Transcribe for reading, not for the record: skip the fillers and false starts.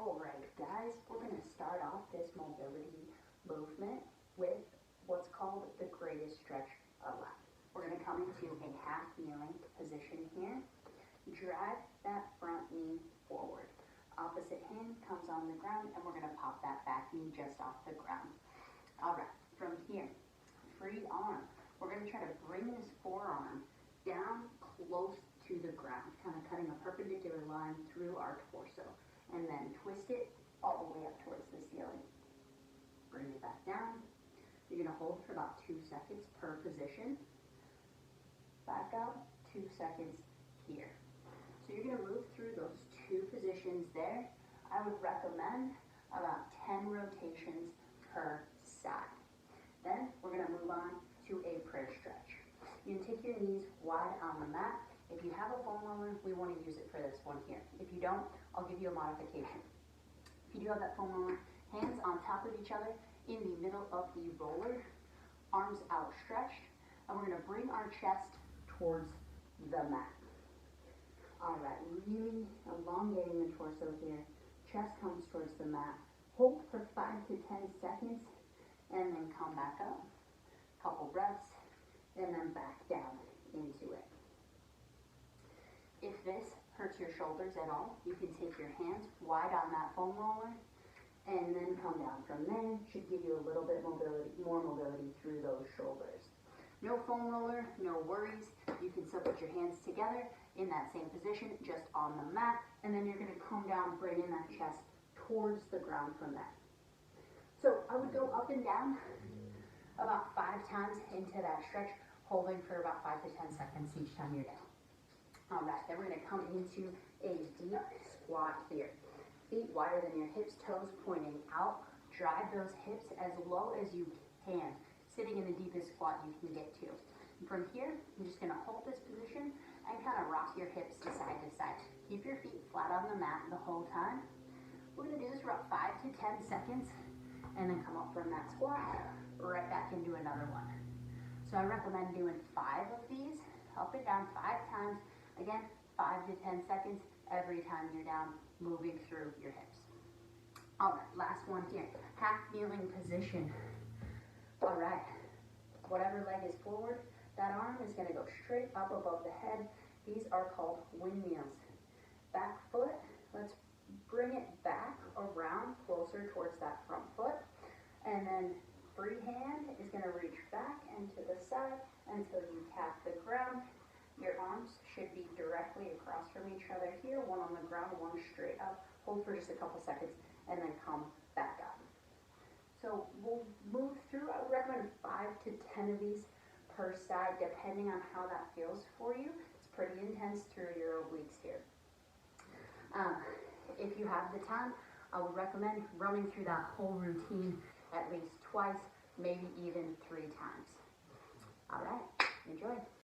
All right, guys, we're going to start off this mobility movement with what's called the greatest stretch alive. We're going to come into a half kneeling position here. Drag that front knee forward. Opposite hand comes on the ground, and we're going to pop that back knee just off the ground. All right, from here, free arm. We're going to try to bring this forearm down close to the ground, kind of cutting a perpendicular line through our torso, and then twist it all the way up towards the ceiling. Bring it back down. You're going to hold for about 2 seconds per position. Back up, 2 seconds here. So you're going to move through those 2 positions there. I would recommend about 10 rotations per side. Then we're going to move on to a prayer stretch. You can take your knees wide on the mat. If you have a foam roller, we want to use it for this one here. If you don't, I'll give you a modification. If you do have that foam roller, hands on top of each other in the middle of the roller, arms outstretched, and we're going to bring our chest towards the mat. All right, really elongating the torso here. Chest comes towards the mat. Hold for 5 to 10 seconds, and then come back up. Couple breaths, and then back down into it. If this hurts your shoulders at all, you can take your hands wide on that foam roller and then come down from there. Should give you a little bit more mobility through those shoulders. No foam roller, no worries. You can still put your hands together in that same position, just on the mat, and then you're going to come down, bringing that chest towards the ground from there. So I would go up and down about 5 times into that stretch, holding for about 5 to 10 seconds each time you're down. All right, then we're going to come into a deep squat here. Feet wider than your hips, toes pointing out. Drive those hips as low as you can, sitting in the deepest squat you can get to. And from here, you're just going to hold this position and kind of rock your hips to side. Keep your feet flat on the mat the whole time. We're going to do this for about 5 to 10 seconds, and then come up from that squat, right back into another one. So I recommend doing 5 of these, up and down 5 times. Again, 5 to 10 seconds every time you're down, moving through your hips. All right, last one here, half kneeling position. All right, whatever leg is forward, that arm is going to go straight up above the head. These are called windmills. Back foot, let's bring it back around closer towards that front foot. And then free hand is going to reach back and to the side until you tap the ground. Your arms should be directly across from each other here, one on the ground, one straight up. Hold for just a couple seconds and then come back up. So we'll move through. I would recommend 5 to 10 of these per side, depending on how that feels for you. It's pretty intense through your obliques here. If you have the time, I would recommend running through that whole routine at least twice, maybe even 3 times. All right, enjoy.